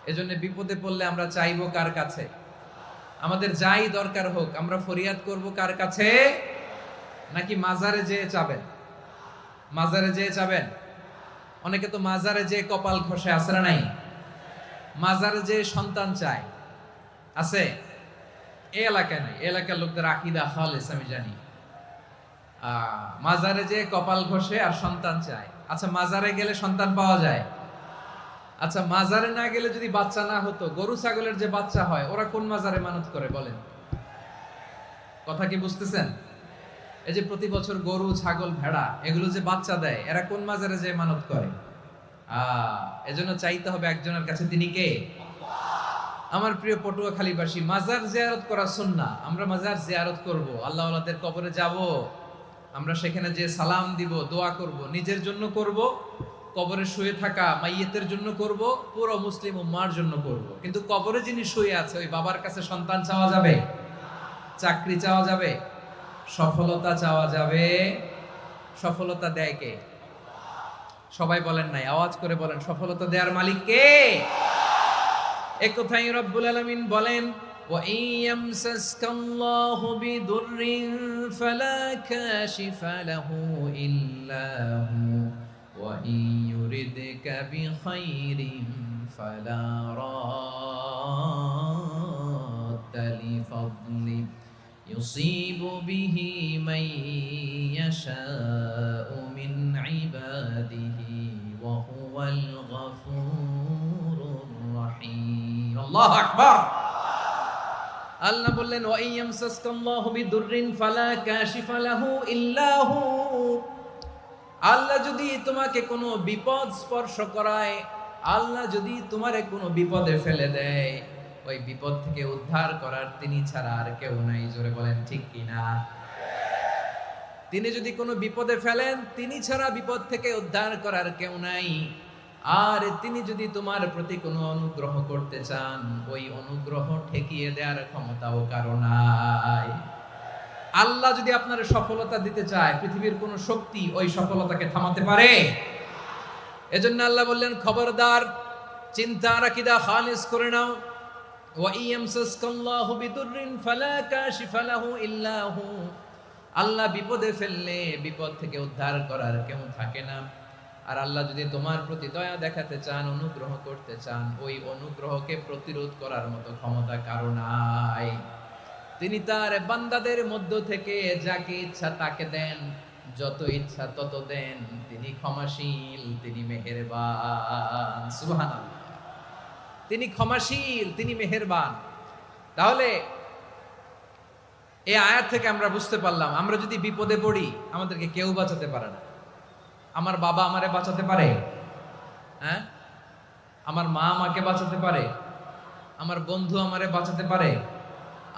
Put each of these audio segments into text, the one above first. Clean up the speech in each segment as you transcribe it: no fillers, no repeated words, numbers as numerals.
এজন্য বিপদে পড়লে আমরা চাইবো কার কাছে? আমাদের যাই দরকার হোক আমরা ফরিয়াদ করব কার কাছে? নাকি মাজারে যেয়ে চাবেন? মাজারে যেয়ে চাবেন? অনেকে তো মাজারে যেয়ে কপাল ঘষে, আছে না নাই? মাজারে যেয়ে সন্তান চায়, আছে? এই এলাকায় নাই, এই এলাকার লোকদের আকীদা খালেস আমি জানি। মাজারে যেয়ে কপাল ঘষে আর সন্তান চায়। আচ্ছা, মাজারে গেলে সন্তান পাওয়া যায়? আচ্ছা, মাজারে না গেলে যদি বাচ্চা না হতো, গরু ছাগলের যে বাচ্চা হয় ওরা কোন মাজারে মানত করে বলেন? কথা কি বুঝতেছেন? এই যে প্রতি বছর গরু ছাগল ভেড়া এগুলো যে বাচ্চা দেয়, এরা কোন মাজারে যে মানত করে? এজন্য চাইতে হবে একজনের কাছে, তিনি কে? আমার প্রিয় পটুয়াখালীবাসী, মাজার জিয়ারত করা সুন্নাহ। আমরা মাজার জিয়ারত করব, আল্লাহ ওয়ালাদের কবরে যাব, আমরা সেখানে যে সালাম দিব, দোয়া করব, নিজের জন্য করব, কবরে শুয়ে থাকা মাইয়েতের জন্য করব, পুরো মুসলিম উম্মার জন্য করব। কিন্তু কবরে যিনি শুয়ে আছে ওই বাবার কাছে সন্তান চাওয়া যাবে? চাকরি চাওয়া যাবে? সফলতা চাওয়া যাবে? সফলতা দেয় কে? সবাই বলেন নাই, আওয়াজ করে বলেন, সফলতা দেওয়ার মালিক কে? এক কথাই রব্বুল আলামিন বলেন, ওয়া ইয়ামসাসকাল্লাহু বিদুররিন ফালা কাশিফা লাহু ইল্লা হু ওয়া ইয়ুরিদকা বিখাইরিন ফালা রাদ্দা লিফাদলি ইউসিবু বিহি মান ইয়াশাউ মিন ইবাদিহি ওয়া হুয়াল গফুরুর রহিম। আল্লাহু আকবার। আল্লাহ বললেন, ওয়া ইয়ামসাসকাল্লাহু বিদুররিন ফালা কাশিফা লাহু ইল্লা হু। আল্লাহ যদি তোমাকে কোনো বিপদ স্পর্শ করায়, আল্লাহ যদি তোমারে কোনো বিপদে ফেলে দেয়, ওই বিপদ থেকে উদ্ধার করার তিনি ছাড়া আর কেউ নাই। জোরে বলেন ঠিক কিনা? তিনি যদি কোনো বিপদে ফেলেন, তিনি ছাড়া বিপদ থেকে উদ্ধার করার কেউ নাই। আর তিনি যদি তোমার প্রতি কোনো অনুগ্রহ করতে চান, ওই অনুগ্রহ ঠেকিয়ে দেওয়ার ক্ষমতাও কারো নাই। আল্লাহ যদি আপনার সফলতা দিতে চায়, পৃথিবীর কোন শক্তি ওই সফলতাকে থামাতে পারে? এজন্য আল্লাহ বললেন, খবরদার, চিন্তা আর আকীদা খালিস করে নাও। ওয়া ইয়ামসাসকাল্লাহু বিদুররিন ফালা কাশিফা লাহু ইল্লা হু। আল্লাহ বিপদে ফেললে বিপদ থেকে উদ্ধার করার কেউ থাকে না। আর আল্লাহ যদি তোমার প্রতি দয়া দেখাতে চান, অনুগ্রহ করতে চান, ওই অনুগ্রহকে প্রতিরোধ করার মতো ক্ষমতা কারো নাই। তিনি তার বান্দাদের মধ্য থেকে যাকে ইচ্ছা তাকে দেন, যত ইচ্ছা তত দেন। তিনি ক্ষমাশীল, তিনি মেহেরবান। সুবহানাল্লাহ। তিনি ক্ষমাশীল, তিনি মেহেরবান। তাহলে এই আয়াত থেকে আমরা বুঝতে পারলাম, আমরা যদি বিপদে পড়ি আমাদেরকে কেউ বাঁচাতে পারে না। আমার বাবা আমারে বাঁচাতে পারে? হ্যাঁ? আমার মা আমাকে বাঁচাতে পারে? আমার বন্ধু আমারে বাঁচাতে পারে?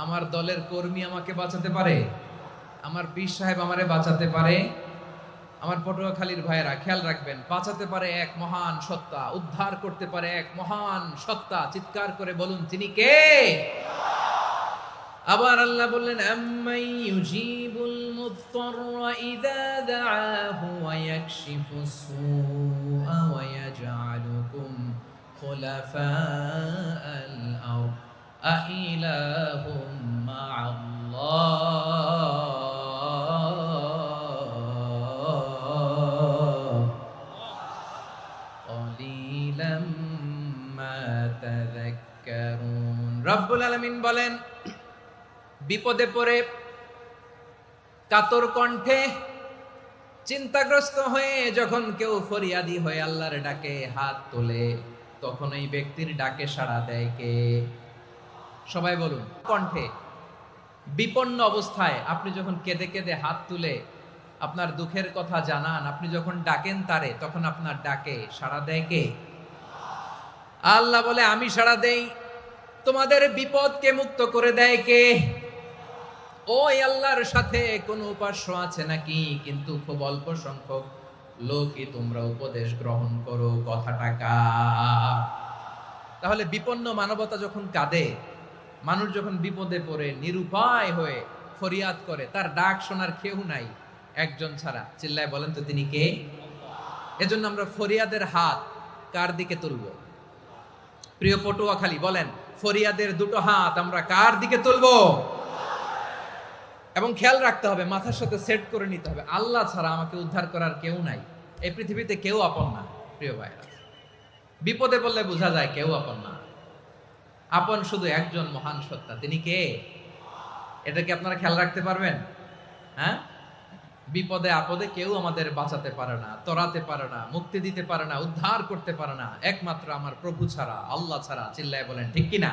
আমার দলের কর্মী আমাকে বাঁচাতে পারে? আমার পীর সাহেব আমারে বাঁচাতে পারে? আমার পটুয়াখালীর ভাইয়েরা খেয়াল রাখবেন, বাঁচাতে পারে এক মহান সত্তা, উদ্ধার করতে পারে এক মহান সত্তা। চিৎকার করে বলুন, তিনি কে? আবার আল্লাহ বললেন, আম্মাই ইউজিবুল মুত্তাররা ইযা দাআহু ওয়া ইয়াকশিফুস সুআ ওয়া ইয়াজআলুকুম খুলাফাআল আরদ আইলাহুম মা'আল্লাহ ক্বালিলাম মা তাযাক্কারুন। রব্বুল আলামিন বলেন, বিপদে পড়ে কাতর কণ্ঠে চিন্তাগ্রস্ত হয়ে যখন কেউ ফরিয়াদি হয়ে আল্লাহর ডাকে হাত তোলে, তখন এই ব্যক্তির ডাকে সাড়া দেয় কে? সবাই বলুন। কণ্ঠে বিপন্ন অবস্থায় আপনি যখন কেঁদে কেঁদে হাত তুলে আপনার দুঃখের কথা জানান, আপনি যখন ডাকেন তারে, তখন আপনার ডাকে সাড়া দেয় কে? আল্লাহ বলে, আমি সাড়া দেই। তোমাদের বিপদকে মুক্ত করে দেয় কে? ওই আল্লাহর সাথে কোন উপাস্য আছে নাকি? কিন্তু খুব অল্প সংখ্যক লোকই তোমরা উপদেশ গ্রহণ করো। কথাটা কার? তাহলে বিপন্ন মানবতা যখন কাঁদে, মানুষ যখন বিপদে পড়ে নিরুপায় হয়ে ফরিয়াদ করে, তার ডাক শোনার কেউ নাই একজন ছাড়া। চিল্লায় বলেন তো, তিনি কে? এজন্য আমরা ফরিয়াদের হাত কার দিকে তুলব? প্রিয় পটুয়াখালী, বলেন ফরিয়াদের দুটো হাত আমরা কার দিকে তুলবো? এবং খেয়াল রাখতে হবে, মাথার সাথে সেট করে নিতে হবে, আল্লাহ ছাড়া আমাকে উদ্ধার করার কেউ নাই। এই পৃথিবীতে কেউ আপন না। প্রিয় ভাইরা, বিপদে বললে বোঝা যায় কেউ আপন না। আপন শুধু একজন মহান সত্তা, তিনি কে? এটা কি আপনারা খেয়াল রাখতে পারবেন? হ্যাঁ, বিপদে আপদে কেউ আমাদের বাঁচাতে পারে না, তরাতে পারে না, মুক্তি দিতে পারে না, উদ্ধার করতে পারে না, একমাত্র আমার প্রভু ছাড়া, আল্লাহ ছাড়া। চিল্লায় বলেন ঠিক কিনা?